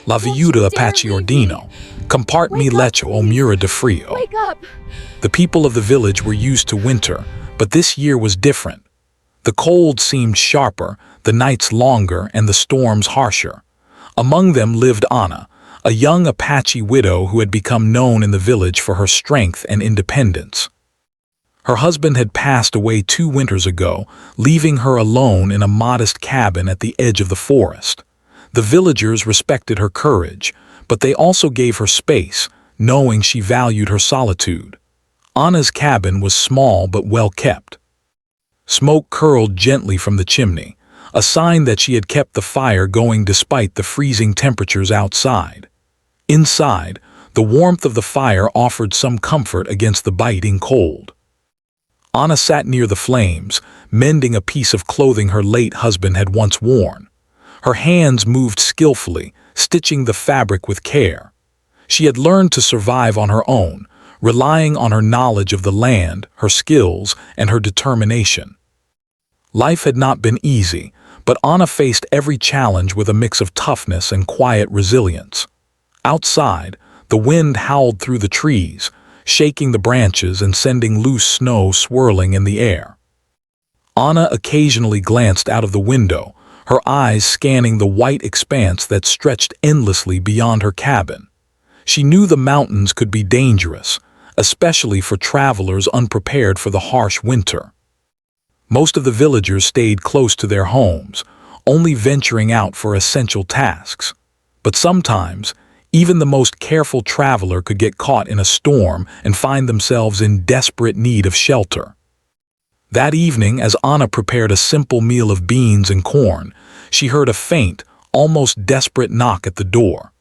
La viuda apache ordino. Comparte lecho o frío. Wake up! The people of the village were used to winter, but this year was different. The cold seemed sharper, the nights longer, and the storms harsher. Among them lived Anna, a young Apache widow who had become known in the village for her strength and independence. Her husband had passed away 2 winters ago, leaving her alone in a modest cabin at the edge of the forest. The villagers respected her courage, but they also gave her space, knowing she valued her solitude. Anna's cabin was small but well kept. Smoke curled gently from the chimney, a sign that she had kept the fire going despite the freezing temperatures outside. Inside, the warmth of the fire offered some comfort against the biting cold. Anna sat near the flames, mending a piece of clothing her late husband had once worn. Her hands moved skillfully, stitching the fabric with care. She had learned to survive on her own, relying on her knowledge of the land, her skills, and her determination. Life had not been easy, but Anna faced every challenge with a mix of toughness and quiet resilience. Outside, the wind howled through the trees, shaking the branches and sending loose snow swirling in the air. Anna occasionally glanced out of the window, her eyes scanning the white expanse that stretched endlessly beyond her cabin. She knew the mountains could be dangerous, especially for travelers unprepared for the harsh winter. Most of the villagers stayed close to their homes, only venturing out for essential tasks. But sometimes, even the most careful traveler could get caught in a storm and find themselves in desperate need of shelter. That evening, as Anna prepared a simple meal of beans and corn, she heard a faint, almost desperate knock at the door.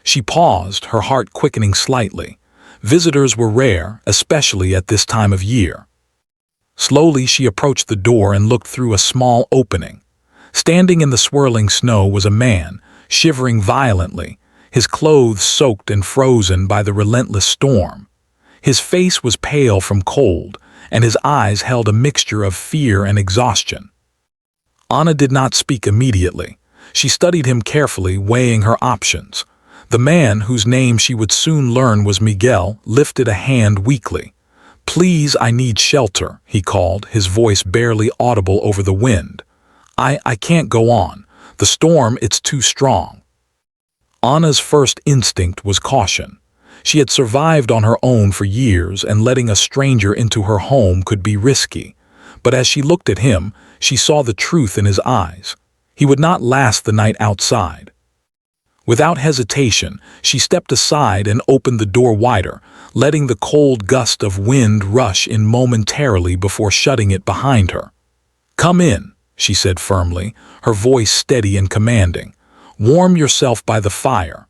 She paused, her heart quickening slightly. Visitors were rare, especially at this time of year. Slowly, she approached the door and looked through a small opening. Standing in the swirling snow was a man, shivering violently, his clothes soaked and frozen by the relentless storm. His face was pale from cold, and his eyes held a mixture of fear and exhaustion. Anna did not speak immediately. She studied him carefully, weighing her options. The man, whose name she would soon learn was Miguel, lifted a hand weakly. "Please, I need shelter," he called, his voice barely audible over the wind. I can't go on. The storm, it's too strong." Anna's first instinct was caution. She had survived on her own for years, and letting a stranger into her home could be risky. But as she looked at him, she saw the truth in his eyes. He would not last the night outside. Without hesitation, she stepped aside and opened the door wider, letting the cold gust of wind rush in momentarily before shutting it behind her. "Come in," she said firmly, her voice steady and commanding. "Warm yourself by the fire."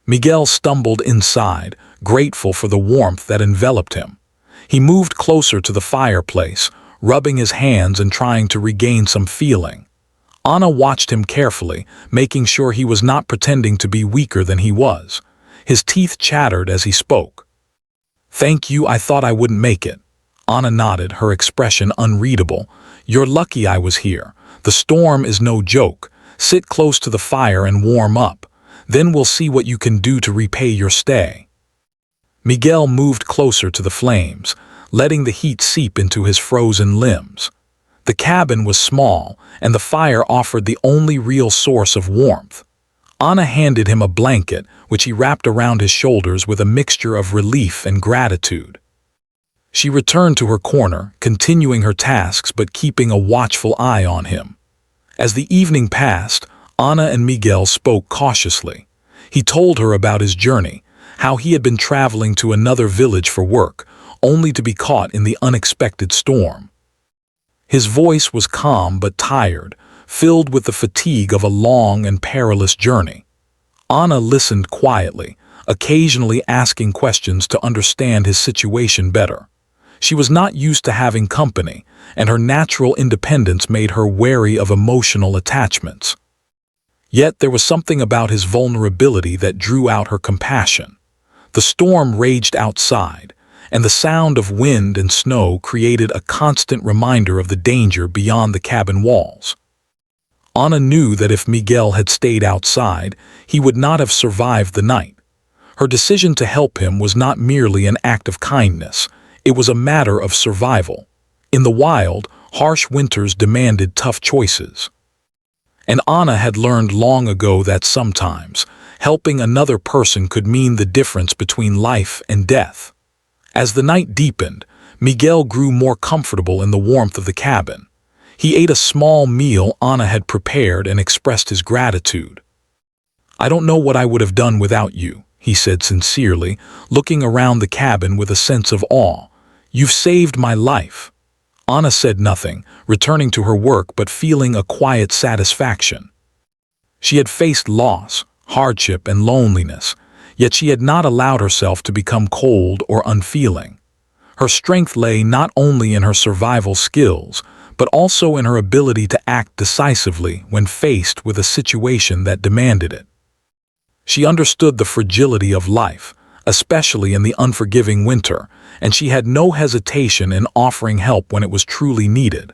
Miguel stumbled inside, grateful for the warmth that enveloped him. He moved closer to the fireplace, rubbing his hands and trying to regain some feeling. Anna watched him carefully, making sure he was not pretending to be weaker than he was. His teeth chattered as he spoke. "Thank you, I thought I wouldn't make it." Anna nodded, her expression unreadable. "You're lucky I was here. The storm is no joke. Sit close to the fire and warm up. Then we'll see what you can do to repay your stay." Miguel moved closer to the flames, letting the heat seep into his frozen limbs. The cabin was small, and the fire offered the only real source of warmth. Anna handed him a blanket, which he wrapped around his shoulders with a mixture of relief and gratitude. She returned to her corner, continuing her tasks but keeping a watchful eye on him. As the evening passed, Anna and Miguel spoke cautiously. He told her about his journey, how he had been traveling to another village for work, only to be caught in the unexpected storm. His voice was calm but tired, filled with the fatigue of a long and perilous journey. Anna listened quietly, occasionally asking questions to understand his situation better. She was not used to having company, and her natural independence made her wary of emotional attachments. Yet there was something about his vulnerability that drew out her compassion. The storm raged outside, and the sound of wind and snow created a constant reminder of the danger beyond the cabin walls. Anna knew that if Miguel had stayed outside, he would not have survived the night. Her decision to help him was not merely an act of kindness, it was a matter of survival. In the wild, harsh winters demanded tough choices. And Anna had learned long ago that sometimes, helping another person could mean the difference between life and death. As the night deepened, Miguel grew more comfortable in the warmth of the cabin. He ate a small meal Anna had prepared and expressed his gratitude. "I don't know what I would have done without you," he said sincerely, looking around the cabin with a sense of awe. "You've saved my life." Anna said nothing, returning to her work but feeling a quiet satisfaction. She had faced loss, hardship, and loneliness, yet she had not allowed herself to become cold or unfeeling. Her strength lay not only in her survival skills, but also in her ability to act decisively when faced with a situation that demanded it. She understood the fragility of life, especially in the unforgiving winter, and she had no hesitation in offering help when it was truly needed.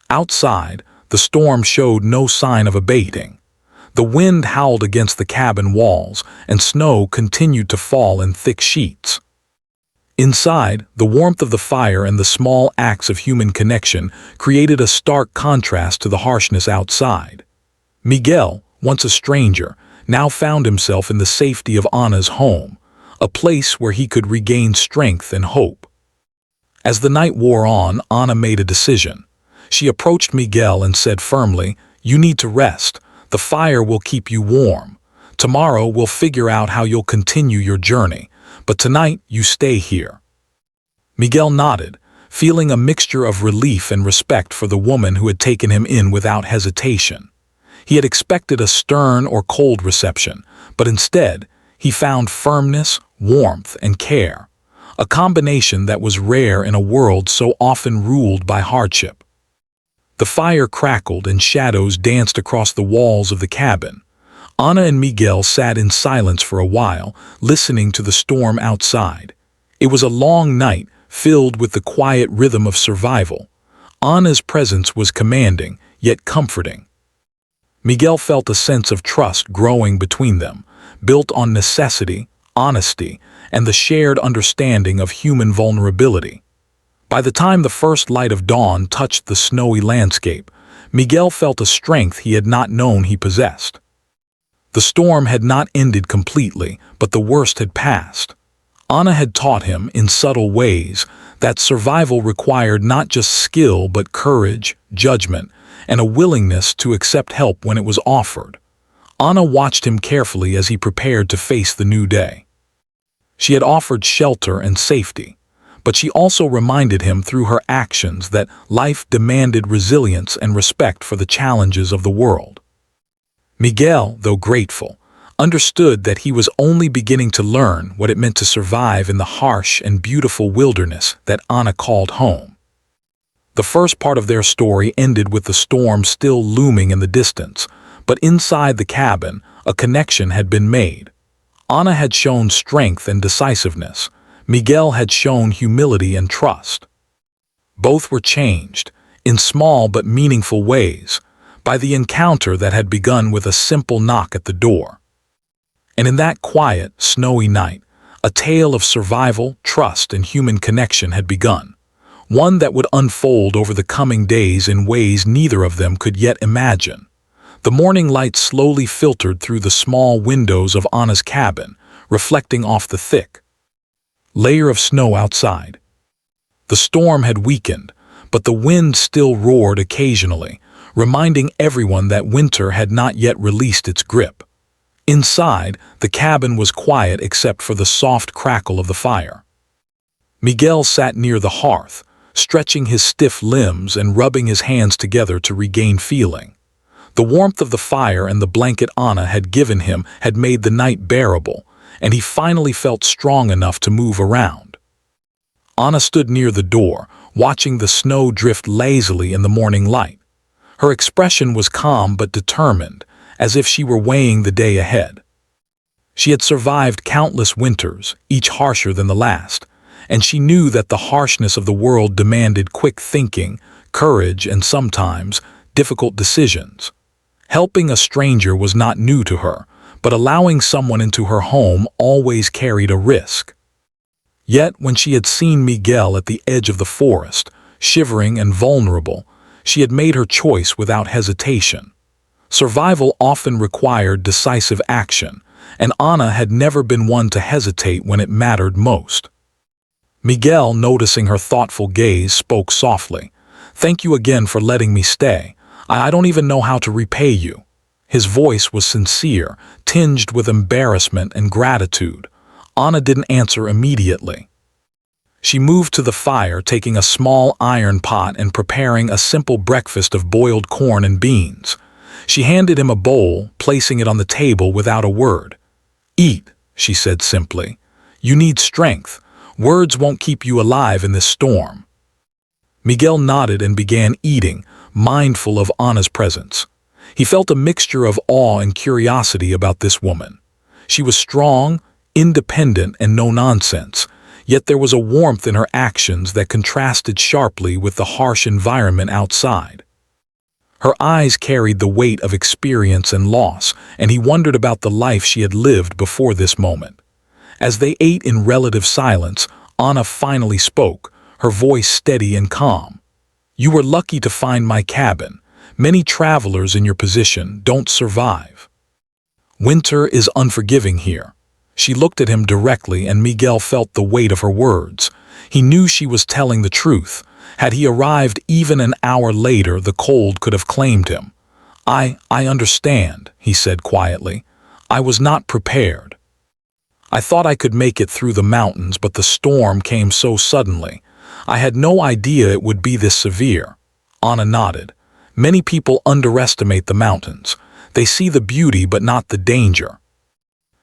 Outside, the storm showed no sign of abating. The wind howled against the cabin walls, and snow continued to fall in thick sheets. Inside, the warmth of the fire and the small acts of human connection created a stark contrast to the harshness outside. Miguel, once a stranger, now found himself in the safety of Anna's home, a place where he could regain strength and hope. As the night wore on, Anna made a decision. She approached Miguel and said firmly, "You need to rest. The fire will keep you warm. Tomorrow we'll figure out how you'll continue your journey, but tonight you stay here." Miguel nodded, feeling a mixture of relief and respect for the woman who had taken him in without hesitation. He had expected a stern or cold reception, but instead, he found firmness, warmth, and care, a combination that was rare in a world so often ruled by hardship. The fire crackled and shadows danced across the walls of the cabin. Anna and Miguel sat in silence for a while, listening to the storm outside. It was a long night, filled with the quiet rhythm of survival. Anna's presence was commanding, yet comforting. Miguel felt a sense of trust growing between them, built on necessity, honesty, and the shared understanding of human vulnerability. By the time the first light of dawn touched the snowy landscape, Miguel felt a strength he had not known he possessed. The storm had not ended completely, but the worst had passed. Anna had taught him, in subtle ways, that survival required not just skill but courage, judgment, and a willingness to accept help when it was offered. Anna watched him carefully as he prepared to face the new day. She had offered shelter and safety, but she also reminded him through her actions that life demanded resilience and respect for the challenges of the world. Miguel, though grateful, understood that he was only beginning to learn what it meant to survive in the harsh and beautiful wilderness that Anna called home. The first part of their story ended with the storm still looming in the distance, but inside the cabin, a connection had been made. Anna had shown strength and decisiveness. Miguel had shown humility and trust. Both were changed, in small but meaningful ways, by the encounter that had begun with a simple knock at the door. And in that quiet, snowy night, a tale of survival, trust, and human connection had begun, one that would unfold over the coming days in ways neither of them could yet imagine. The morning light slowly filtered through the small windows of Anna's cabin, reflecting off the thick layer of snow outside. The storm had weakened, but the wind still roared occasionally, reminding everyone that winter had not yet released its grip. Inside, the cabin was quiet except for the soft crackle of the fire. Miguel sat near the hearth, stretching his stiff limbs and rubbing his hands together to regain feeling. The warmth of the fire and the blanket Anna had given him had made the night bearable, and he finally felt strong enough to move around. Anna stood near the door, watching the snow drift lazily in the morning light. Her expression was calm but determined, as if she were weighing the day ahead. She had survived countless winters, each harsher than the last, and she knew that the harshness of the world demanded quick thinking, courage, and sometimes difficult decisions. Helping a stranger was not new to her, but allowing someone into her home always carried a risk. Yet, when she had seen Miguel at the edge of the forest, shivering and vulnerable, she had made her choice without hesitation. Survival often required decisive action, and Ana had never been one to hesitate when it mattered most. Miguel, noticing her thoughtful gaze, spoke softly. "Thank you again for letting me stay. I don't even know how to repay you." His voice was sincere, tinged with embarrassment and gratitude. Ana didn't answer immediately. She moved to the fire, taking a small iron pot and preparing a simple breakfast of boiled corn and beans. She handed him a bowl, placing it on the table without a word. "Eat," she said simply. "You need strength. Words won't keep you alive in this storm." Miguel nodded and began eating, mindful of Ana's presence. He felt a mixture of awe and curiosity about this woman. She was strong, independent, and no-nonsense, yet there was a warmth in her actions that contrasted sharply with the harsh environment outside. Her eyes carried the weight of experience and loss, and he wondered about the life she had lived before this moment. As they ate in relative silence, Ana finally spoke, her voice steady and calm. "You were lucky to find my cabin. Many travelers in your position don't survive. Winter is unforgiving here." She looked at him directly, and Miguel felt the weight of her words. He knew she was telling the truth. Had he arrived even an hour later, the cold could have claimed him. I understand," he said quietly. "I was not prepared. I thought I could make it through the mountains, but the storm came so suddenly. I had no idea it would be this severe." Ana nodded. "Many people underestimate the mountains. They see the beauty but not the danger.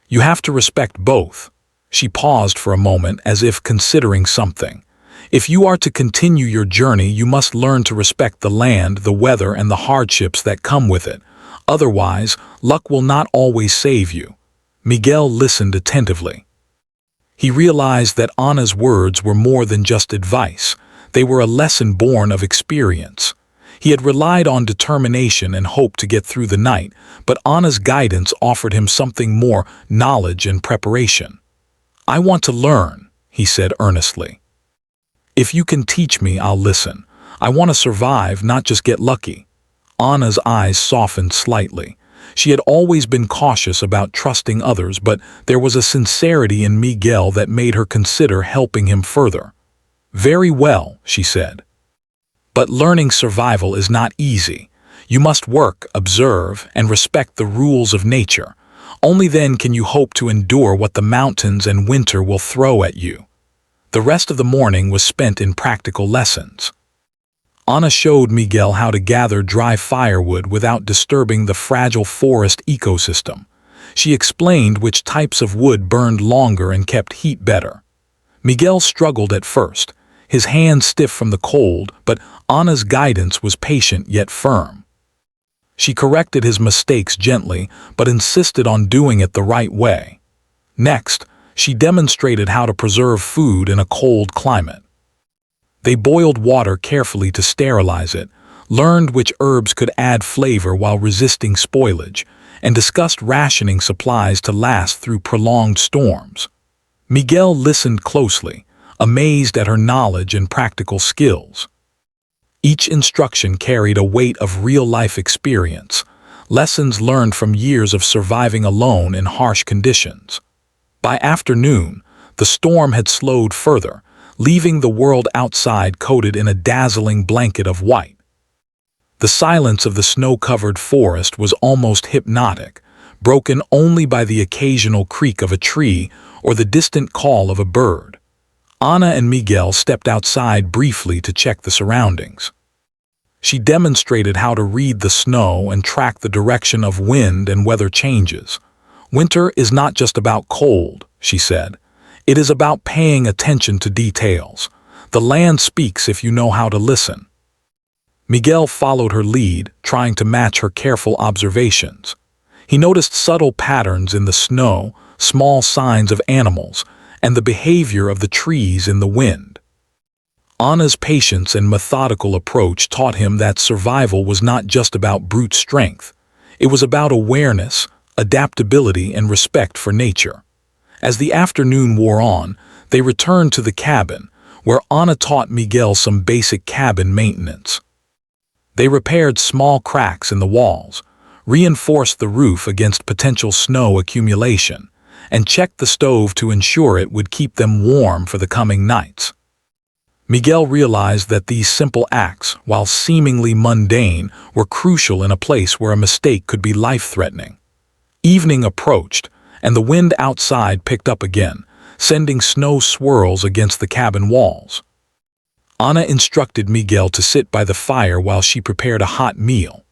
You have to respect both." She paused for a moment as if considering something. "If you are to continue your journey, you must learn to respect the land, the weather, and the hardships that come with it. Otherwise, luck will not always save you." Miguel listened attentively. He realized that Ana's words were more than just advice. They were a lesson born of experience. He had relied on determination and hope to get through the night, but Ana's guidance offered him something more: knowledge and preparation. "I want to learn," he said earnestly. "If you can teach me, I'll listen. I want to survive, not just get lucky." Ana's eyes softened slightly. She had always been cautious about trusting others, but there was a sincerity in Miguel that made her consider helping him further. "Very well," she said. "But learning survival is not easy. You must work, observe, and respect the rules of nature. Only then can you hope to endure what the mountains and winter will throw at you." The rest of the morning was spent in practical lessons. Ana showed Miguel how to gather dry firewood without disturbing the fragile forest ecosystem. She explained which types of wood burned longer and kept heat better. Miguel struggled at first, his hands stiff from the cold, but Ana's guidance was patient yet firm. She corrected his mistakes gently, but insisted on doing it the right way. Next, she demonstrated how to preserve food in a cold climate. They boiled water carefully to sterilize it, learned which herbs could add flavor while resisting spoilage, and discussed rationing supplies to last through prolonged storms. Miguel listened closely, amazed at her knowledge and practical skills. Each instruction carried a weight of real-life experience, lessons learned from years of surviving alone in harsh conditions. By afternoon, the storm had slowed further, leaving the world outside coated in a dazzling blanket of white. The silence of the snow-covered forest was almost hypnotic, broken only by the occasional creak of a tree or the distant call of a bird. Ana and Miguel stepped outside briefly to check the surroundings. She demonstrated how to read the snow and track the direction of wind and weather changes. "Winter is not just about cold," she said. "It is about paying attention to details. The land speaks if you know how to listen." Miguel followed her lead, trying to match her careful observations. He noticed subtle patterns in the snow, small signs of animals, and the behavior of the trees in the wind. Ana's patience and methodical approach taught him that survival was not just about brute strength. It was about awareness, adaptability, and respect for nature. As the afternoon wore on, they returned to the cabin, where Anna taught Miguel some basic cabin maintenance. They repaired small cracks in the walls, reinforced the roof against potential snow accumulation, and checked the stove to ensure it would keep them warm for the coming nights. Miguel realized that these simple acts, while seemingly mundane, were crucial in a place where a mistake could be life-threatening. Evening approached, and the wind outside picked up again, sending snow swirls against the cabin walls. Anna instructed Miguel to sit by the fire while she prepared a hot meal.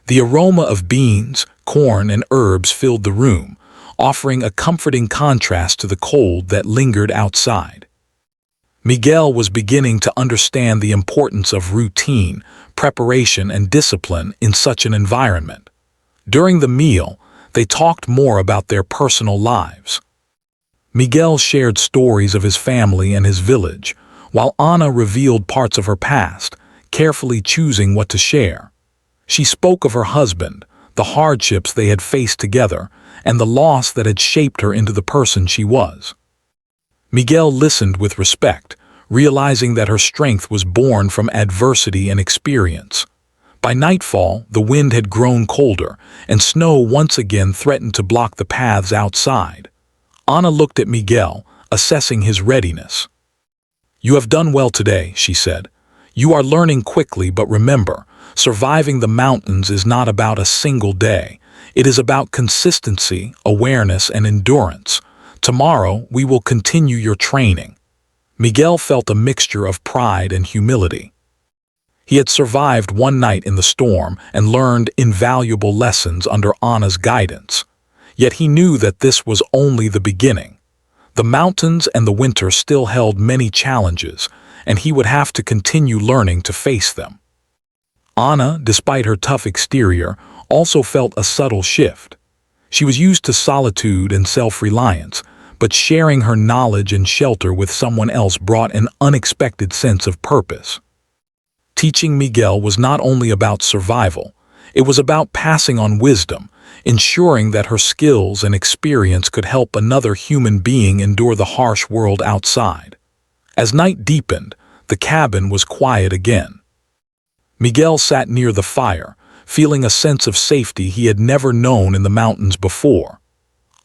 The aroma of beans, corn, and herbs filled the room, offering a comforting contrast to the cold that lingered outside. Miguel was beginning to understand the importance of routine, preparation, and discipline in such an environment. During the meal, they talked more about their personal lives. Miguel shared stories of his family and his village, while Anna revealed parts of her past, carefully choosing what to share. She spoke of her husband, the hardships they had faced together, and the loss that had shaped her into the person she was. Miguel listened with respect, realizing that her strength was born from adversity and experience. By nightfall, the wind had grown colder, and snow once again threatened to block the paths outside. Anna looked at Miguel, assessing his readiness. "You have done well today," she said. "You are learning quickly, but remember, surviving the mountains is not about a single day. It is about consistency, awareness, and endurance. Tomorrow, we will continue your training." Miguel felt a mixture of pride and humility. He had survived one night in the storm and learned invaluable lessons under Anna's guidance. Yet he knew that this was only the beginning. The mountains and the winter still held many challenges, and he would have to continue learning to face them. Anna, despite her tough exterior, also felt a subtle shift. She was used to solitude and self-reliance, but sharing her knowledge and shelter with someone else brought an unexpected sense of purpose. Teaching Miguel was not only about survival, it was about passing on wisdom, ensuring that her skills and experience could help another human being endure the harsh world outside. As night deepened, the cabin was quiet again. Miguel sat near the fire, feeling a sense of safety he had never known in the mountains before.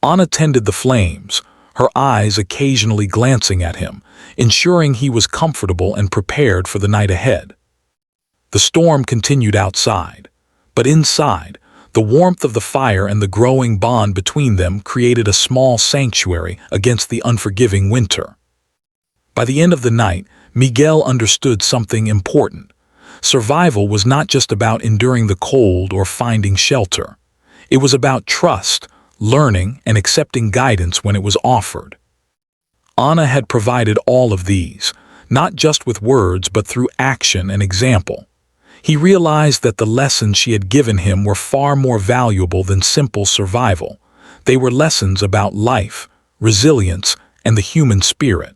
Anna tended the flames, her eyes occasionally glancing at him, ensuring he was comfortable and prepared for the night ahead. The storm continued outside, but inside, the warmth of the fire and the growing bond between them created a small sanctuary against the unforgiving winter. By the end of the night, Miguel understood something important. Survival was not just about enduring the cold or finding shelter. It was about trust, learning, and accepting guidance when it was offered. Anna had provided all of these, not just with words but through action and example. He realized that the lessons she had given him were far more valuable than simple survival. They were lessons about life, resilience, and the human spirit.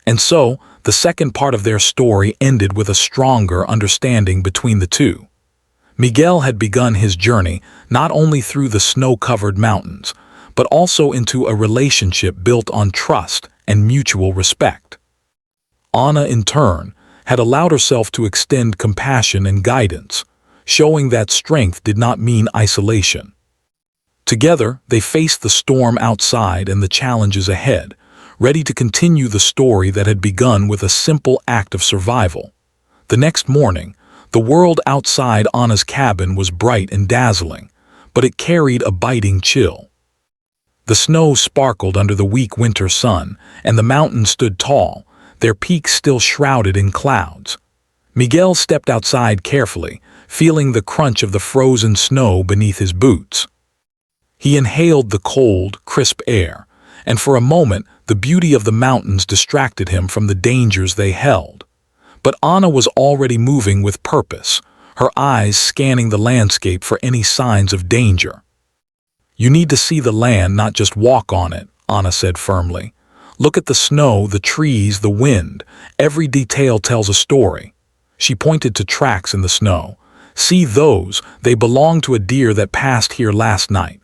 And so, the second part of their story ended with a stronger understanding between the two. Miguel had begun his journey not only through the snow-covered mountains, but also into a relationship built on trust and mutual respect. Anna, in turn, had allowed herself to extend compassion and guidance, showing that strength did not mean isolation. Together, they faced the storm outside and the challenges ahead, ready to continue the story that had begun with a simple act of survival. The next morning, the world outside Anna's cabin was bright and dazzling, but it carried a biting chill. The snow sparkled under the weak winter sun, and the mountains stood tall, their peaks still shrouded in clouds. Miguel stepped outside carefully, feeling the crunch of the frozen snow beneath his boots. He inhaled the cold, crisp air, and for a moment the beauty of the mountains distracted him from the dangers they held. But Anna was already moving with purpose, her eyes scanning the landscape for any signs of danger. "You need to see the land, not just walk on it," Anna said firmly. "Look at the snow, the trees, the wind. Every detail tells a story." She pointed to tracks in the snow, "See those, they belong to a deer that passed here last night.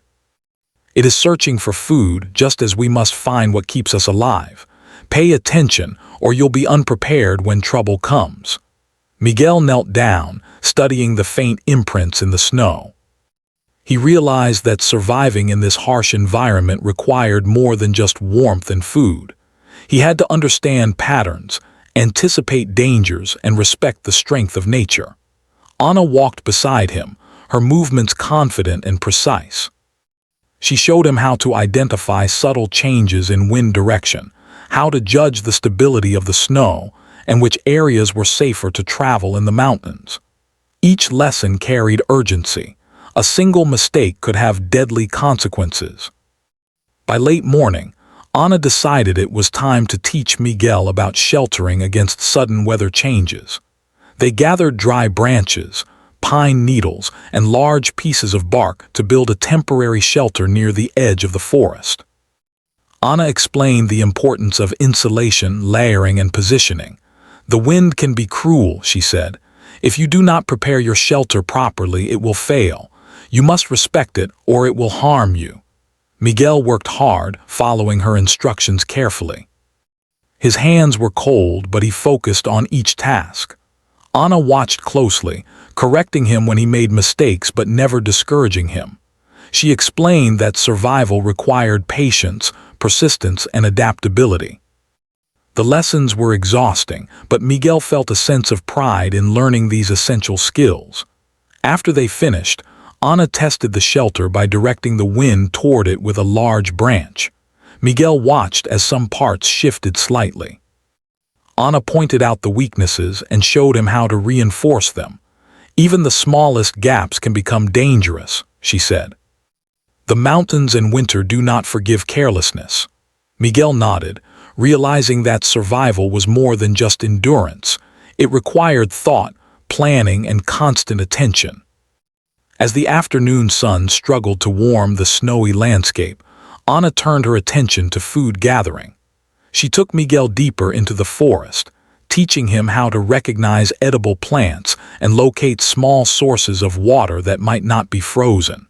It is searching for food just as we must find what keeps us alive. Pay attention or you'll be unprepared when trouble comes." Miguel knelt down, studying the faint imprints in the snow. He realized that surviving in this harsh environment required more than just warmth and food. He had to understand patterns, anticipate dangers, and respect the strength of nature. Anna walked beside him, her movements confident and precise. She showed him how to identify subtle changes in wind direction, how to judge the stability of the snow, and which areas were safer to travel in the mountains. Each lesson carried urgency. A single mistake could have deadly consequences. By late morning, Anna decided it was time to teach Miguel about sheltering against sudden weather changes. They gathered dry branches, pine needles, and large pieces of bark to build a temporary shelter near the edge of the forest. Anna explained the importance of insulation, layering, and positioning. "The wind can be cruel," she said. "If you do not prepare your shelter properly, it will fail. You must respect it or it will harm you." Miguel worked hard, following her instructions carefully. His hands were cold, but he focused on each task. Anna watched closely, correcting him when he made mistakes but never discouraging him. She explained that survival required patience, persistence, and adaptability. The lessons were exhausting, but Miguel felt a sense of pride in learning these essential skills. After they finished, Anna tested the shelter by directing the wind toward it with a large branch. Miguel watched as some parts shifted slightly. Anna pointed out the weaknesses and showed him how to reinforce them. "Even the smallest gaps can become dangerous," she said. "The mountains in winter do not forgive carelessness." Miguel nodded, realizing that survival was more than just endurance. It required thought, planning, and constant attention. As the afternoon sun struggled to warm the snowy landscape, Anna turned her attention to food gathering. She took Miguel deeper into the forest, teaching him how to recognize edible plants and locate small sources of water that might not be frozen.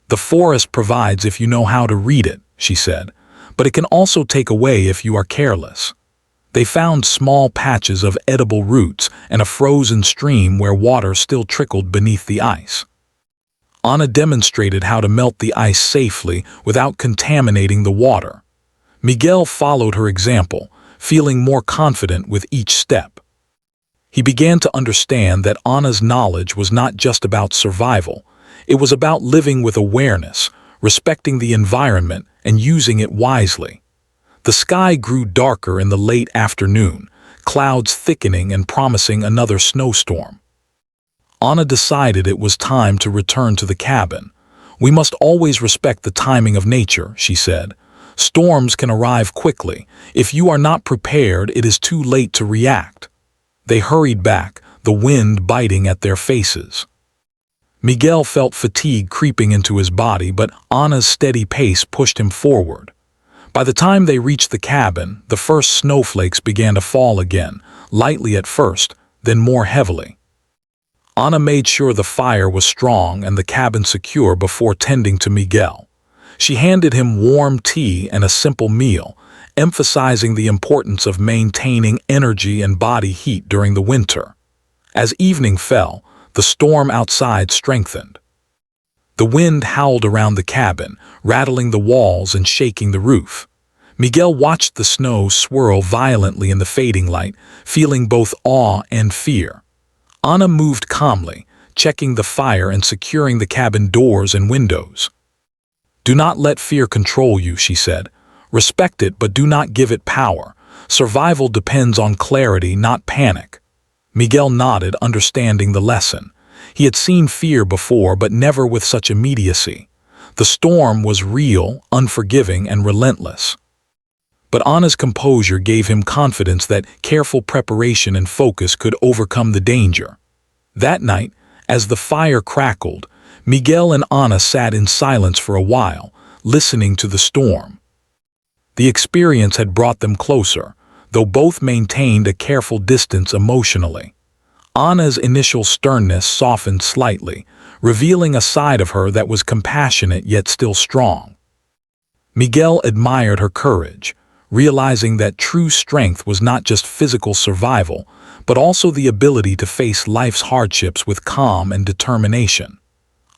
"The forest provides if you know how to read it," she said, "but it can also take away if you are careless." They found small patches of edible roots and a frozen stream where water still trickled beneath the ice. Anna demonstrated how to melt the ice safely without contaminating the water. Miguel followed her example, feeling more confident with each step. He began to understand that Anna's knowledge was not just about survival. It was about living with awareness, respecting the environment, and using it wisely. The sky grew darker in the late afternoon, clouds thickening and promising another snowstorm. Anna decided it was time to return to the cabin. "We must always respect the timing of nature," she said. "Storms can arrive quickly. If you are not prepared, it is too late to react." They hurried back, the wind biting at their faces. Miguel felt fatigue creeping into his body, but Anna's steady pace pushed him forward. By the time they reached the cabin, the first snowflakes began to fall again, lightly at first, then more heavily. Anna made sure the fire was strong and the cabin secure before tending to Miguel. She handed him warm tea and a simple meal, emphasizing the importance of maintaining energy and body heat during the winter. As evening fell, the storm outside strengthened. The wind howled around the cabin, rattling the walls and shaking the roof. Miguel watched the snow swirl violently in the fading light, feeling both awe and fear. Anna moved calmly, checking the fire and securing the cabin doors and windows. "Do not let fear control you," she said. "Respect it, but do not give it power. Survival depends on clarity, not panic." Miguel nodded, understanding the lesson. He had seen fear before, but never with such immediacy. The storm was real, unforgiving, and relentless. But Anna's composure gave him confidence that careful preparation and focus could overcome the danger. That night, as the fire crackled, Miguel and Anna sat in silence for a while, listening to the storm. The experience had brought them closer, though both maintained a careful distance emotionally. Anna's initial sternness softened slightly, revealing a side of her that was compassionate yet still strong. Miguel admired her courage, realizing that true strength was not just physical survival, but also the ability to face life's hardships with calm and determination.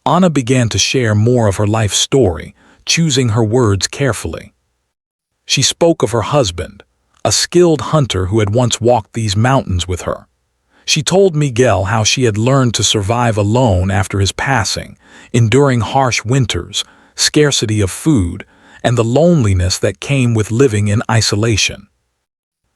Anna began to share more of her life story, choosing her words carefully. She spoke of her husband, a skilled hunter who had once walked these mountains with her. She told Miguel how she had learned to survive alone after his passing, enduring harsh winters, scarcity of food, and the loneliness that came with living in isolation.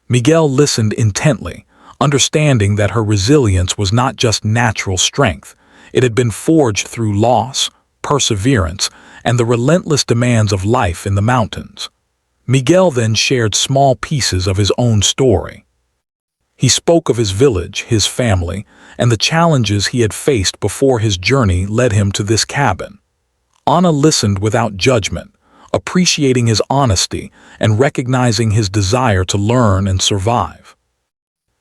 Miguel listened intently, understanding that her resilience was not just natural strength. It had been forged through loss, perseverance, and the relentless demands of life in the mountains. Miguel then shared small pieces of his own story. He spoke of his village, his family, and the challenges he had faced before his journey led him to this cabin. Anna listened without judgment, appreciating his honesty and recognizing his desire to learn and survive.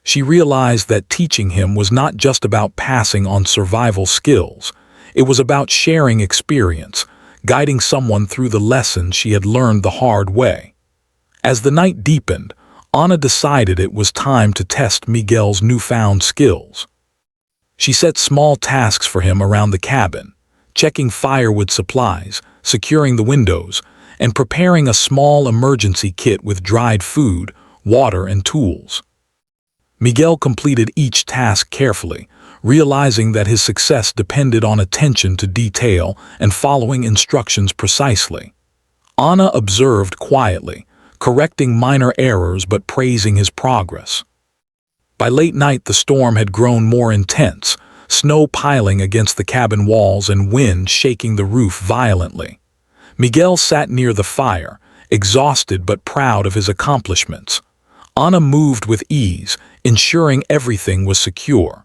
She realized that teaching him was not just about passing on survival skills. It was about sharing experience, guiding someone through the lessons she had learned the hard way. As the night deepened, Anna decided it was time to test Miguel's newfound skills. She set small tasks for him around the cabin, checking firewood supplies, securing the windows, and preparing a small emergency kit with dried food, water, and tools. Miguel completed each task carefully, realizing that his success depended on attention to detail and following instructions precisely. Anna observed quietly, correcting minor errors but praising his progress. By late night, the storm had grown more intense, snow piling against the cabin walls and wind shaking the roof violently. Miguel sat near the fire, exhausted but proud of his accomplishments. Anna moved with ease, ensuring everything was secure.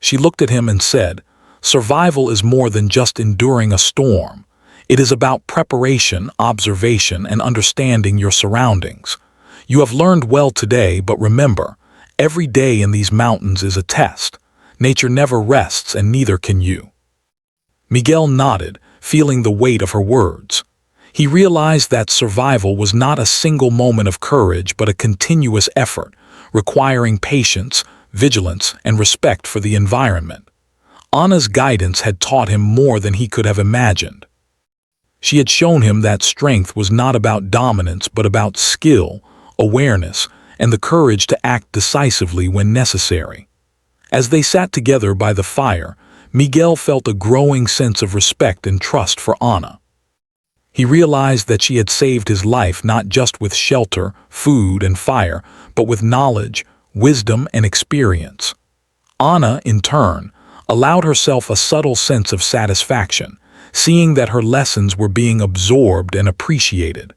She looked at him and said, "Survival is more than just enduring a storm. It is about preparation, observation, and understanding your surroundings. You have learned well today, but remember, every day in these mountains is a test. Nature never rests, and neither can you." Miguel nodded, feeling the weight of her words. He realized that survival was not a single moment of courage but a continuous effort, requiring patience, vigilance, and respect for the environment. Anna's guidance had taught him more than he could have imagined. She had shown him that strength was not about dominance but about skill, awareness, and the courage to act decisively when necessary. As they sat together by the fire, Miguel felt a growing sense of respect and trust for Anna. He realized that she had saved his life not just with shelter, food, and fire, but with knowledge, wisdom, and experience. Anna, in turn, allowed herself a subtle sense of satisfaction, seeing that her lessons were being absorbed and appreciated.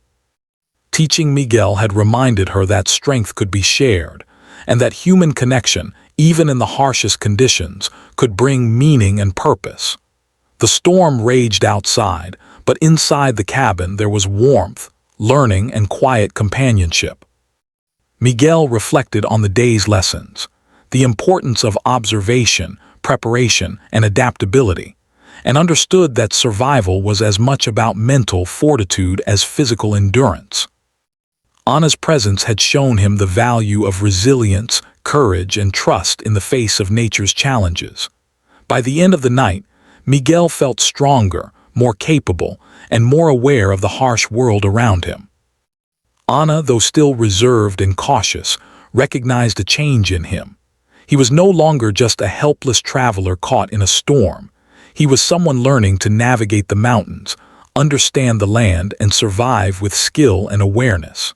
Teaching Miguel had reminded her that strength could be shared, and that human connection, even in the harshest conditions, could bring meaning and purpose. The storm raged outside, but inside the cabin there was warmth, learning, and quiet companionship. Miguel reflected on the day's lessons, the importance of observation, preparation, and adaptability, and understood that survival was as much about mental fortitude as physical endurance. Anna's presence had shown him the value of resilience, courage, and trust in the face of nature's challenges. By the end of the night, Miguel felt stronger, more capable, and more aware of the harsh world around him. Anna, though still reserved and cautious, recognized a change in him. He was no longer just a helpless traveler caught in a storm. He was someone learning to navigate the mountains, understand the land, and survive with skill and awareness.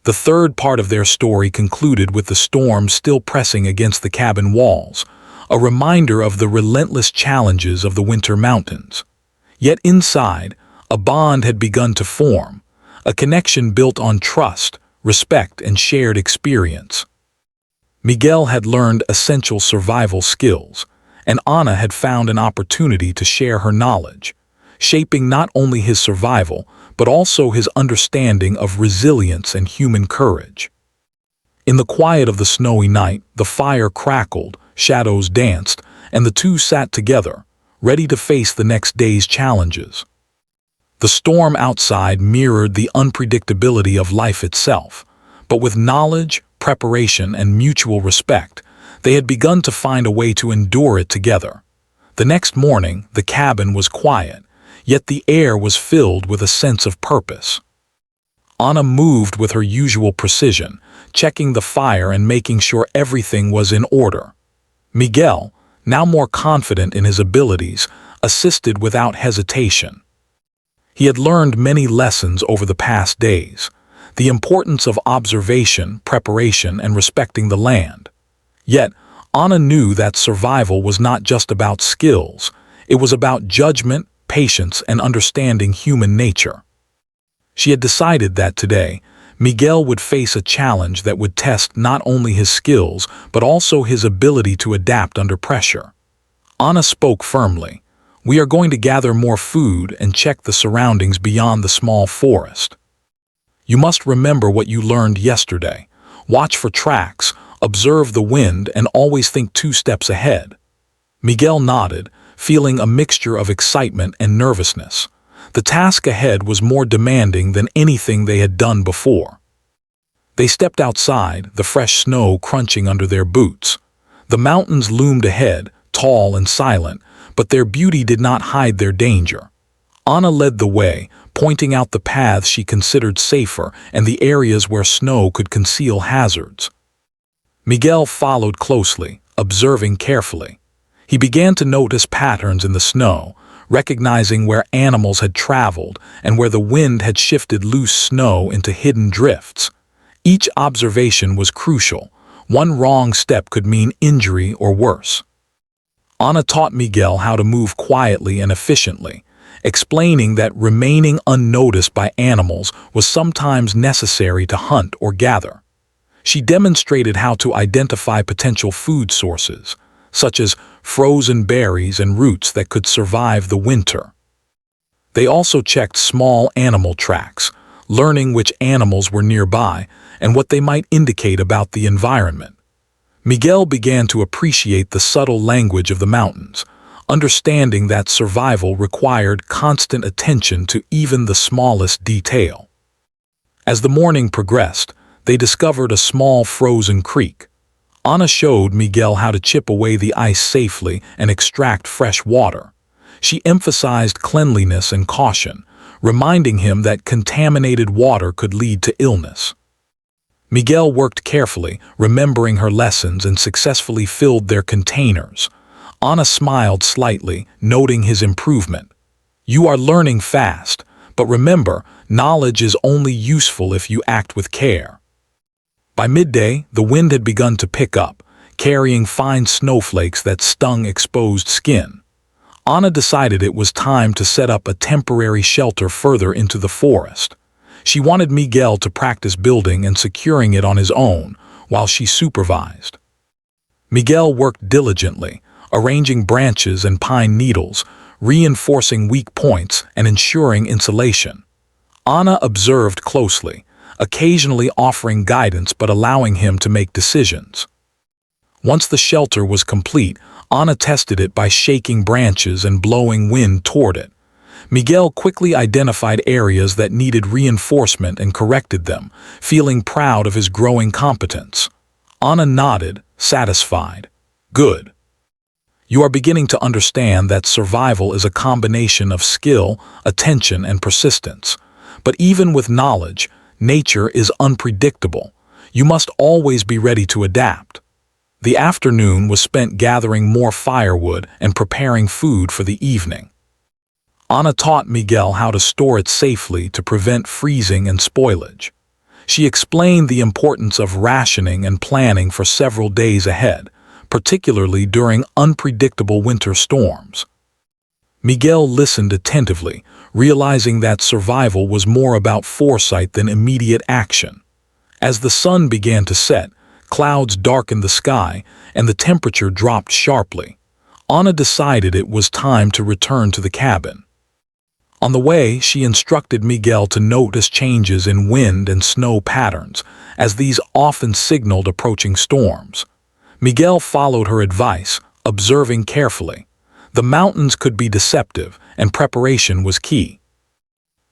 The third part of their story concluded with the storm still pressing against the cabin walls, a reminder of the relentless challenges of the winter mountains. Yet inside, a bond had begun to form, a connection built on trust, respect, and shared experience. Miguel had learned essential survival skills, and Anna had found an opportunity to share her knowledge, shaping not only his survival, but also his understanding of resilience and human courage. In the quiet of the snowy night, the fire crackled, shadows danced, and the two sat together, ready to face the next day's challenges. The storm outside mirrored the unpredictability of life itself, but with knowledge, preparation, and mutual respect, they had begun to find a way to endure it together. The next morning, the cabin was quiet, yet the air was filled with a sense of purpose. Anna moved with her usual precision, checking the fire and making sure everything was in order. Miguel, now more confident in his abilities, assisted without hesitation. He had learned many lessons over the past days, the importance of observation, preparation, and respecting the land. Yet, Anna knew that survival was not just about skills, it was about judgment, patience, and understanding human nature. She had decided that today, Miguel would face a challenge that would test not only his skills, but also his ability to adapt under pressure. Anna spoke firmly. "We are going to gather more food and check the surroundings beyond the small forest. You must remember what you learned yesterday. Watch for tracks, observe the wind, and always think 2 steps ahead." Miguel nodded, feeling a mixture of excitement and nervousness. The task ahead was more demanding than anything they had done before. They stepped outside, the fresh snow crunching under their boots. The mountains loomed ahead, tall and silent, but their beauty did not hide their danger. Anna led the way, pointing out the paths she considered safer and the areas where snow could conceal hazards. Miguel followed closely, observing carefully. He began to notice patterns in the snow, recognizing where animals had traveled and where the wind had shifted loose snow into hidden drifts. Each observation was crucial. One wrong step could mean injury or worse. Anna taught Miguel how to move quietly and efficiently, explaining that remaining unnoticed by animals was sometimes necessary to hunt or gather. She demonstrated how to identify potential food sources, such as frozen berries and roots that could survive the winter. They also checked small animal tracks, learning which animals were nearby and what they might indicate about the environment. Miguel began to appreciate the subtle language of the mountains, understanding that survival required constant attention to even the smallest detail. As the morning progressed, they discovered a small frozen creek. Anna showed Miguel how to chip away the ice safely and extract fresh water. She emphasized cleanliness and caution, reminding him that contaminated water could lead to illness. Miguel worked carefully, remembering her lessons, and successfully filled their containers. Anna smiled slightly, noting his improvement. "You are learning fast, but remember, knowledge is only useful if you act with care." By midday, the wind had begun to pick up, carrying fine snowflakes that stung exposed skin. Anna decided it was time to set up a temporary shelter further into the forest. She wanted Miguel to practice building and securing it on his own, while she supervised. Miguel worked diligently, arranging branches and pine needles, reinforcing weak points and ensuring insulation. Anna observed closely, occasionally offering guidance but allowing him to make decisions. Once the shelter was complete, Anna tested it by shaking branches and blowing wind toward it. Miguel quickly identified areas that needed reinforcement and corrected them, feeling proud of his growing competence. Anna nodded, satisfied. "Good. You are beginning to understand that survival is a combination of skill, attention, and persistence. But even with knowledge, nature is unpredictable. You must always be ready to adapt." The afternoon was spent gathering more firewood and preparing food for the evening. Anna taught Miguel how to store it safely to prevent freezing and spoilage. She explained the importance of rationing and planning for several days ahead, particularly during unpredictable winter storms. Miguel listened attentively, realizing that survival was more about foresight than immediate action. As the sun began to set, clouds darkened the sky and the temperature dropped sharply. Anna decided it was time to return to the cabin. On the way, she instructed Miguel to notice changes in wind and snow patterns, as these often signaled approaching storms. Miguel followed her advice, observing carefully. The mountains could be deceptive, and preparation was key.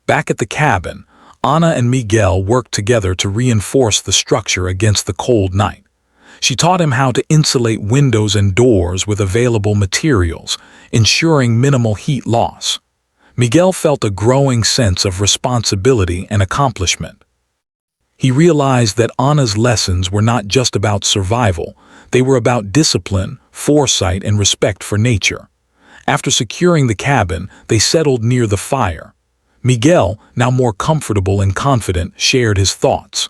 Back at the cabin, Ana and Miguel worked together to reinforce the structure against the cold night. She taught him how to insulate windows and doors with available materials, ensuring minimal heat loss. Miguel felt a growing sense of responsibility and accomplishment. He realized that Ana's lessons were not just about survival, they were about discipline, foresight, and respect for nature. After securing the cabin, they settled near the fire. Miguel, now more comfortable and confident, shared his thoughts.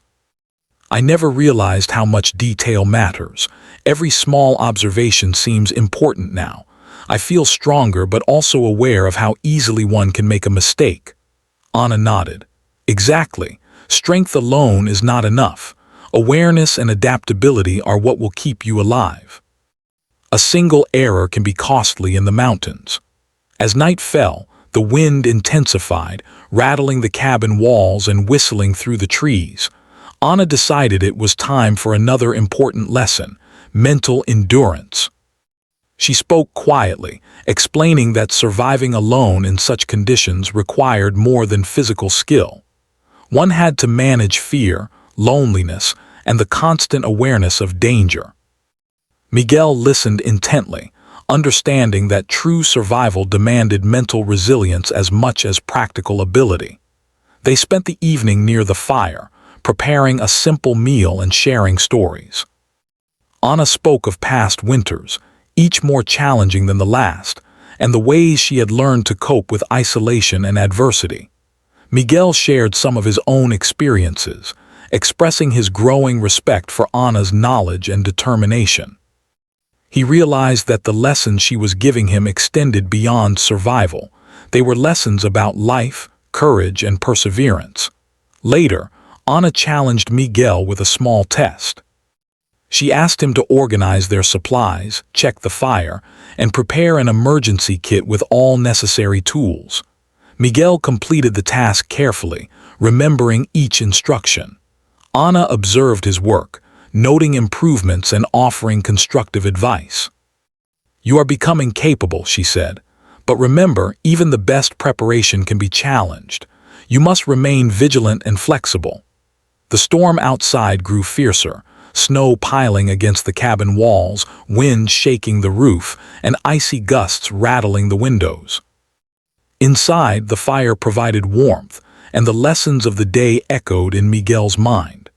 I never realized how much detail matters. Every small observation seems important now. I feel stronger but also aware of how easily one can make a mistake. Ana nodded. Exactly. Strength alone is not enough. Awareness and adaptability are what will keep you alive. A single error can be costly in the mountains. As night fell, the wind intensified, rattling the cabin walls and whistling through the trees. Ana decided it was time for another important lesson: mental endurance. She spoke quietly, explaining that surviving alone in such conditions required more than physical skill. One had to manage fear, loneliness, and the constant awareness of danger. Miguel listened intently, understanding that true survival demanded mental resilience as much as practical ability. They spent the evening near the fire, preparing a simple meal and sharing stories. Ana spoke of past winters, each more challenging than the last, and the ways she had learned to cope with isolation and adversity. Miguel shared some of his own experiences, expressing his growing respect for Ana's knowledge and determination. He realized that the lessons she was giving him extended beyond survival. They were lessons about life, courage, and perseverance. Later, Ana challenged Miguel with a small test. She asked him to organize their supplies, check the fire, and prepare an emergency kit with all necessary tools. Miguel completed the task carefully, remembering each instruction. Ana observed his work, noting improvements and offering constructive advice. "You are becoming capable," she said. "But remember, even the best preparation can be challenged. You must remain vigilant and flexible." The storm outside grew fiercer, snow piling against the cabin walls, wind shaking the roof, and icy gusts rattling the windows. Inside, the fire provided warmth, and the lessons of the day echoed in Miguel's mind.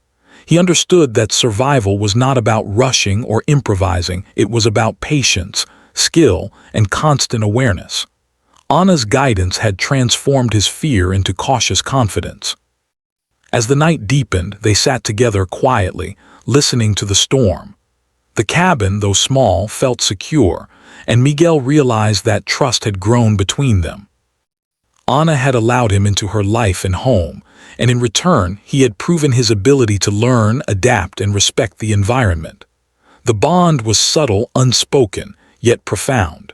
He understood that survival was not about rushing or improvising, it was about patience, skill, and constant awareness. Ana's guidance had transformed his fear into cautious confidence. As the night deepened, they sat together quietly, listening to the storm. The cabin, though small, felt secure, and Miguel realized that trust had grown between them. Ana had allowed him into her life and home, and in return, he had proven his ability to learn, adapt, and respect the environment. The bond was subtle, unspoken, yet profound.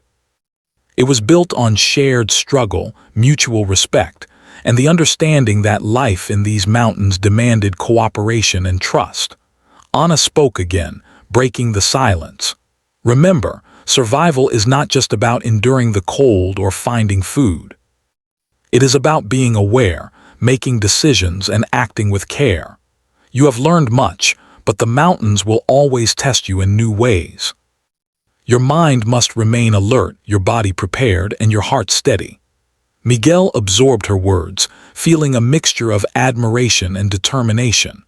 It was built on shared struggle, mutual respect, and the understanding that life in these mountains demanded cooperation and trust. Ana spoke again, breaking the silence. "Remember, survival is not just about enduring the cold or finding food. It is about being aware, making decisions, and acting with care. You have learned much, but the mountains will always test you in new ways. Your mind must remain alert, your body prepared, and your heart steady." Miguel absorbed her words, feeling a mixture of admiration and determination.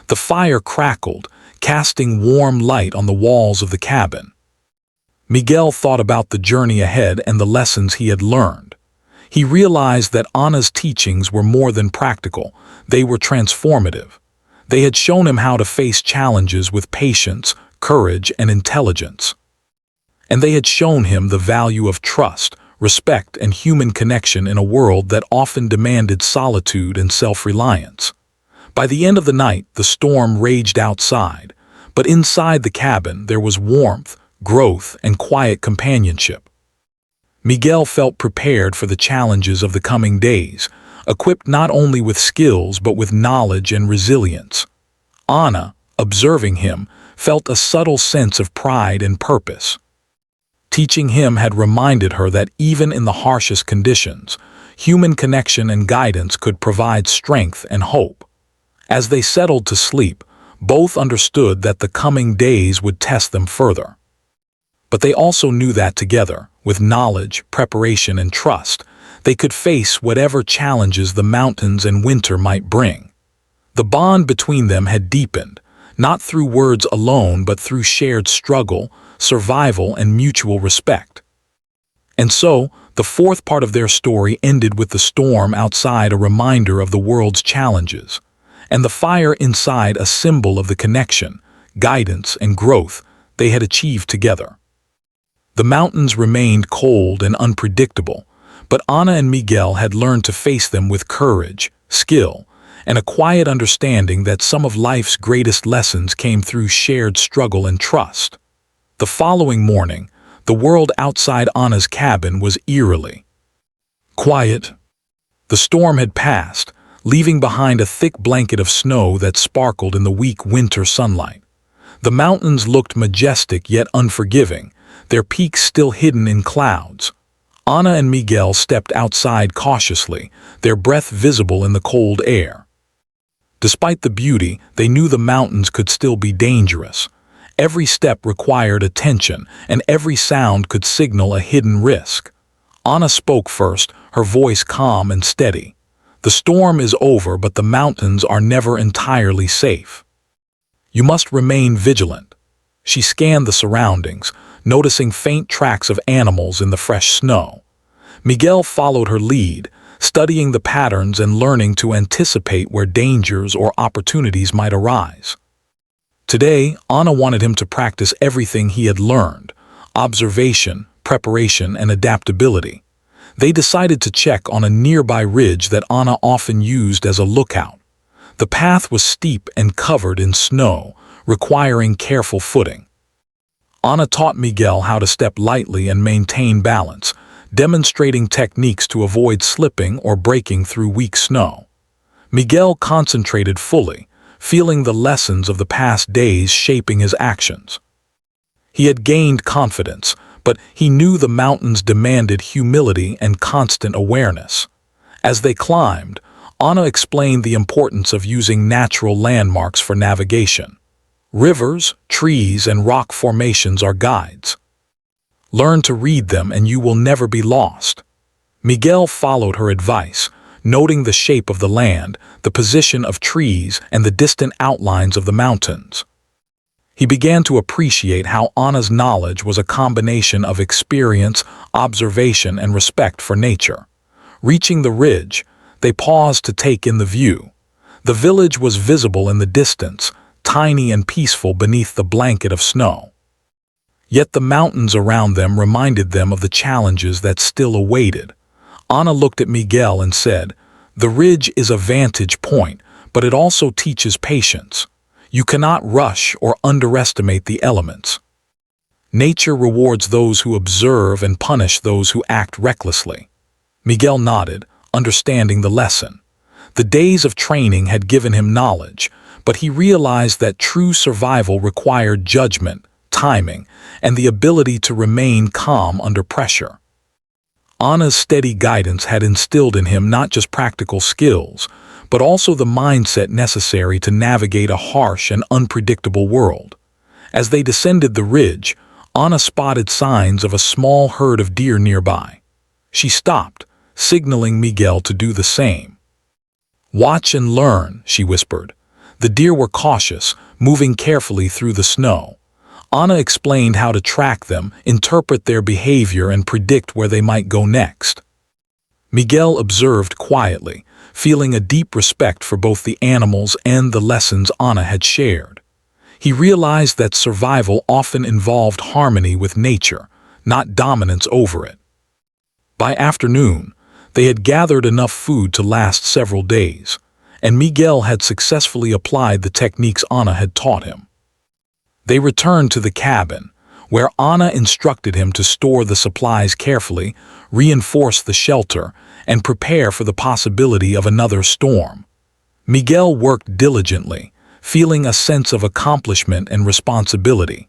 The fire crackled, casting warm light on the walls of the cabin. Miguel thought about the journey ahead and the lessons he had learned. He realized that Ana's teachings were more than practical, they were transformative. They had shown him how to face challenges with patience, courage, and intelligence. And they had shown him the value of trust, respect, and human connection in a world that often demanded solitude and self-reliance. By the end of the night, the storm raged outside, but inside the cabin there was warmth, growth, and quiet companionship. Miguel felt prepared for the challenges of the coming days, equipped not only with skills but with knowledge and resilience. Ana, observing him, felt a subtle sense of pride and purpose. Teaching him had reminded her that even in the harshest conditions, human connection and guidance could provide strength and hope. As they settled to sleep, both understood that the coming days would test them further. But they also knew that together, with knowledge, preparation, and trust, they could face whatever challenges the mountains and winter might bring. The bond between them had deepened, not through words alone but through shared struggle, survival, and mutual respect. And so, the fourth part of their story ended with the storm outside a reminder of the world's challenges, and the fire inside a symbol of the connection, guidance, and growth they had achieved together. The mountains remained cold and unpredictable, but Ana and Miguel had learned to face them with courage, skill, and a quiet understanding that some of life's greatest lessons came through shared struggle and trust. The following morning, the world outside Ana's cabin was eerily quiet. The storm had passed, leaving behind a thick blanket of snow that sparkled in the weak winter sunlight. The mountains looked majestic yet unforgiving, their peaks still hidden in clouds. Ana and Miguel stepped outside cautiously, their breath visible in the cold air. Despite the beauty, they knew the mountains could still be dangerous. Every step required attention, and every sound could signal a hidden risk. Ana spoke first, her voice calm and steady. "The storm is over, but the mountains are never entirely safe. You must remain vigilant." She scanned the surroundings, noticing faint tracks of animals in the fresh snow. Miguel followed her lead, studying the patterns and learning to anticipate where dangers or opportunities might arise. Today, Ana wanted him to practice everything he had learned: observation, preparation, and adaptability. They decided to check on a nearby ridge that Ana often used as a lookout. The path was steep and covered in snow, requiring careful footing. Ana taught Miguel how to step lightly and maintain balance, demonstrating techniques to avoid slipping or breaking through weak snow. Miguel concentrated fully, feeling the lessons of the past days shaping his actions. He had gained confidence, but he knew the mountains demanded humility and constant awareness. As they climbed, Ana explained the importance of using natural landmarks for navigation. Rivers, trees, and rock formations are guides. Learn to read them and you will never be lost. Miguel followed her advice, noting the shape of the land, the position of trees, and the distant outlines of the mountains. He began to appreciate how Ana's knowledge was a combination of experience, observation, and respect for nature. Reaching the ridge, they paused to take in the view. The village was visible in the distance, tiny and peaceful beneath the blanket of snow. Yet the mountains around them reminded them of the challenges that still awaited. Ana looked at Miguel and said, "The ridge is a vantage point, but it also teaches patience. You cannot rush or underestimate the elements. Nature rewards those who observe and punish those who act recklessly." Miguel nodded, understanding the lesson. The days of training had given him knowledge, but he realized that true survival required judgment, timing, and the ability to remain calm under pressure. Ana's steady guidance had instilled in him not just practical skills, but also the mindset necessary to navigate a harsh and unpredictable world. As they descended the ridge, Ana spotted signs of a small herd of deer nearby. She stopped, signaling Miguel to do the same. "Watch and learn," she whispered. The deer were cautious, moving carefully through the snow. Ana explained how to track them, interpret their behavior, and predict where they might go next. Miguel observed quietly, feeling a deep respect for both the animals and the lessons Ana had shared. He realized that survival often involved harmony with nature, not dominance over it. By afternoon, they had gathered enough food to last several days, and Miguel had successfully applied the techniques Ana had taught him. They returned to the cabin, where Ana instructed him to store the supplies carefully, reinforce the shelter, and prepare for the possibility of another storm. Miguel worked diligently, feeling a sense of accomplishment and responsibility.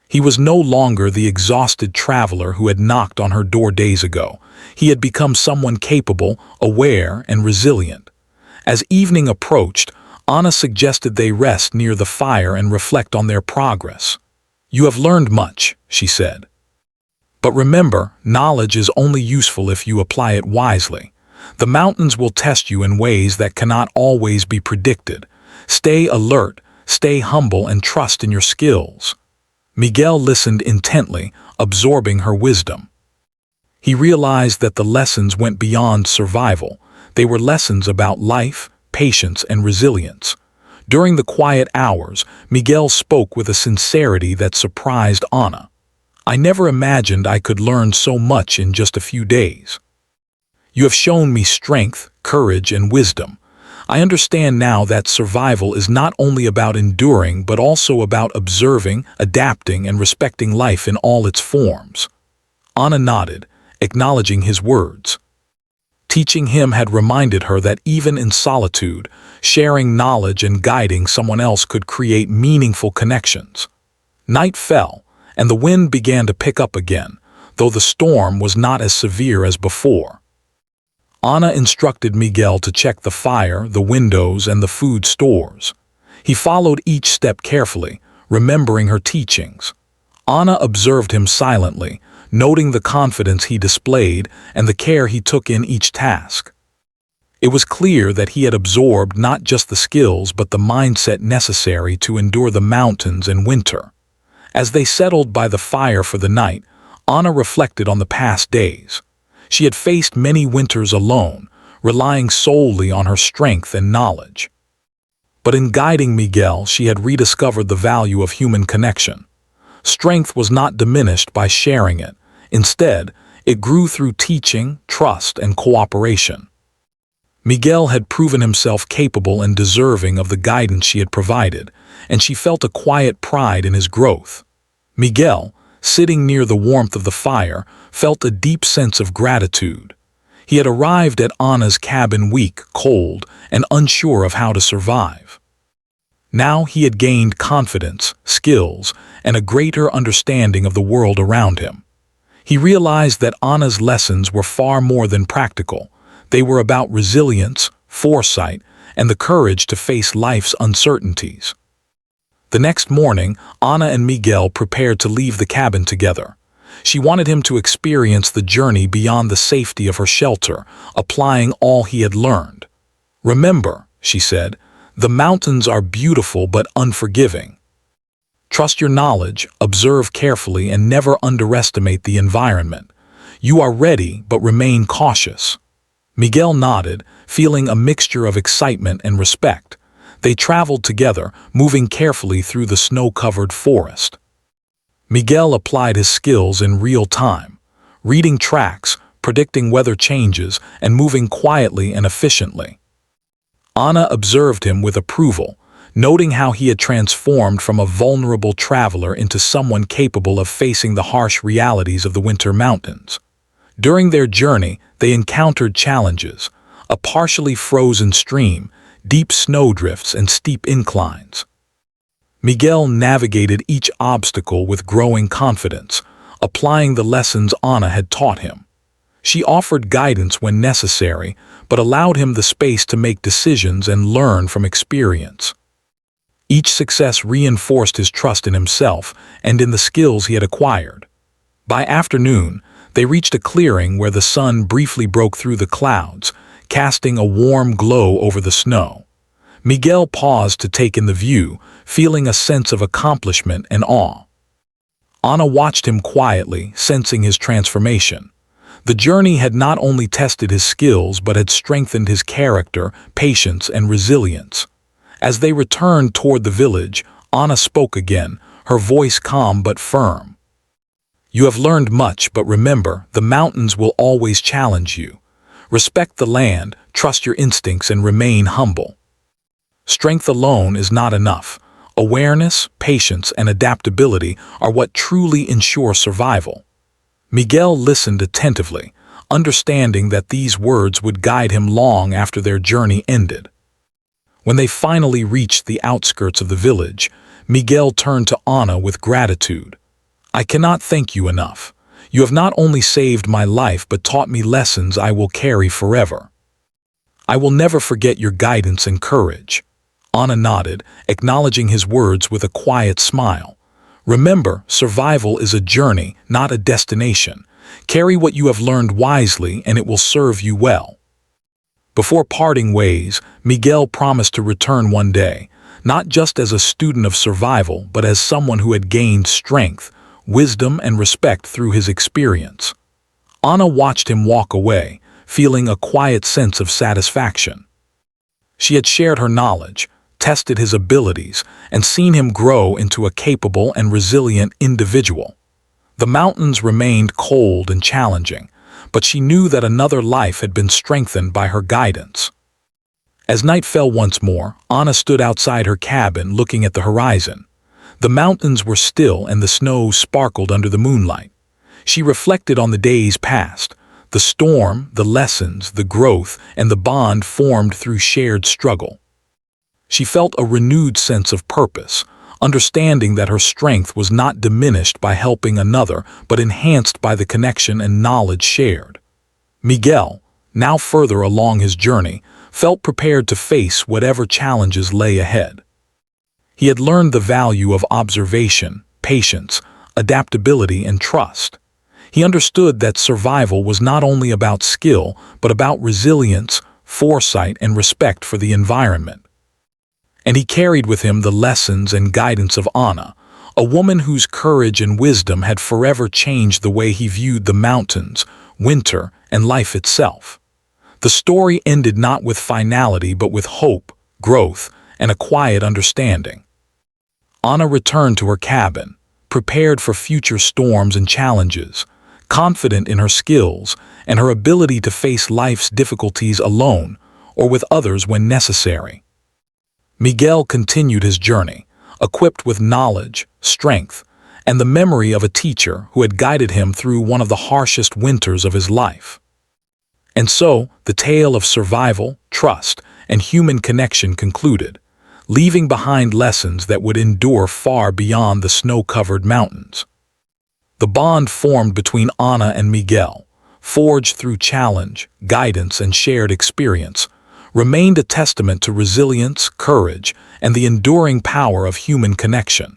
He was no longer the exhausted traveler who had knocked on her door days ago. He had become someone capable, aware, and resilient. As evening approached, Anna suggested they rest near the fire and reflect on their progress. "You have learned much," she said. "But remember, knowledge is only useful if you apply it wisely. The mountains will test you in ways that cannot always be predicted. Stay alert, stay humble, and trust in your skills." Miguel listened intently, absorbing her wisdom. He realized that the lessons went beyond survival. They were lessons about life, patience, and resilience. During the quiet hours, Miguel spoke with a sincerity that surprised Anna. "I never imagined I could learn so much in just a few days. You have shown me strength, courage, and wisdom. I understand now that survival is not only about enduring but also about observing, adapting, and respecting life in all its forms." Anna nodded, acknowledging his words. Teaching him had reminded her that even in solitude, sharing knowledge and guiding someone else could create meaningful connections. Night fell, and the wind began to pick up again, though the storm was not as severe as before. Anna instructed Miguel to check the fire, the windows, and the food stores. He followed each step carefully, remembering her teachings. Anna observed him silently, noting the confidence he displayed and the care he took in each task. It was clear that he had absorbed not just the skills but the mindset necessary to endure the mountains and winter. As they settled by the fire for the night, Anna reflected on the past days. She had faced many winters alone, relying solely on her strength and knowledge. But in guiding Miguel, she had rediscovered the value of human connection. Strength was not diminished by sharing it. Instead, it grew through teaching, trust, and cooperation. Miguel had proven himself capable and deserving of the guidance she had provided, and she felt a quiet pride in his growth. Miguel, sitting near the warmth of the fire, felt a deep sense of gratitude. He had arrived at Anna's cabin weak, cold, and unsure of how to survive. Now he had gained confidence, skills, and a greater understanding of the world around him. He realized that Anna's lessons were far more than practical. They were about resilience, foresight, and the courage to face life's uncertainties. The next morning, Anna and Miguel prepared to leave the cabin together. She wanted him to experience the journey beyond the safety of her shelter, applying all he had learned. "Remember," she said, "the mountains are beautiful but unforgiving. Trust your knowledge, observe carefully, and never underestimate the environment. You are ready, but remain cautious." Miguel nodded, feeling a mixture of excitement and respect. They traveled together, moving carefully through the snow-covered forest. Miguel applied his skills in real time, reading tracks, predicting weather changes, and moving quietly and efficiently. Anna observed him with approval, noting how he had transformed from a vulnerable traveler into someone capable of facing the harsh realities of the winter mountains. During their journey, they encountered challenges: a partially frozen stream, deep snowdrifts, and steep inclines. Miguel navigated each obstacle with growing confidence, applying the lessons Anna had taught him. She offered guidance when necessary, but allowed him the space to make decisions and learn from experience. Each success reinforced his trust in himself and in the skills he had acquired. By afternoon, they reached a clearing where the sun briefly broke through the clouds, casting a warm glow over the snow. Miguel paused to take in the view, feeling a sense of accomplishment and awe. Anna watched him quietly, sensing his transformation. The journey had not only tested his skills but had strengthened his character, patience, and resilience. As they returned toward the village, Anna spoke again, her voice calm but firm. "You have learned much, but remember, the mountains will always challenge you. Respect the land, trust your instincts, and remain humble. Strength alone is not enough. Awareness, patience, and adaptability are what truly ensure survival." Miguel listened attentively, understanding that these words would guide him long after their journey ended. When they finally reached the outskirts of the village, Miguel turned to Ana with gratitude. "I cannot thank you enough. You have not only saved my life but taught me lessons I will carry forever. I will never forget your guidance and courage." Ana nodded, acknowledging his words with a quiet smile. "Remember, survival is a journey, not a destination. Carry what you have learned wisely and it will serve you well." Before parting ways, Miguel promised to return one day, not just as a student of survival, but as someone who had gained strength, wisdom, and respect through his experience. Ana watched him walk away, feeling a quiet sense of satisfaction. She had shared her knowledge, tested his abilities, and seen him grow into a capable and resilient individual. The mountains remained cold and challenging, but she knew that another life had been strengthened by her guidance. As night fell once more, Ana stood outside her cabin looking at the horizon. The mountains were still and the snow sparkled under the moonlight. She reflected on the days past, the storm, the lessons, the growth, and the bond formed through shared struggle. She felt a renewed sense of purpose, understanding that her strength was not diminished by helping another, but enhanced by the connection and knowledge shared. Miguel, now further along his journey, felt prepared to face whatever challenges lay ahead. He had learned the value of observation, patience, adaptability, and trust. He understood that survival was not only about skill, but about resilience, foresight, and respect for the environment. And he carried with him the lessons and guidance of Ana, a woman whose courage and wisdom had forever changed the way he viewed the mountains, winter, and life itself. The story ended not with finality but with hope, growth, and a quiet understanding. Ana returned to her cabin, prepared for future storms and challenges, confident in her skills and her ability to face life's difficulties alone or with others when necessary. Miguel continued his journey, equipped with knowledge, strength, and the memory of a teacher who had guided him through one of the harshest winters of his life. And so, the tale of survival, trust, and human connection concluded, leaving behind lessons that would endure far beyond the snow-covered mountains. The bond formed between Ana and Miguel, forged through challenge, guidance, and shared experience, remained a testament to resilience, courage, and the enduring power of human connection.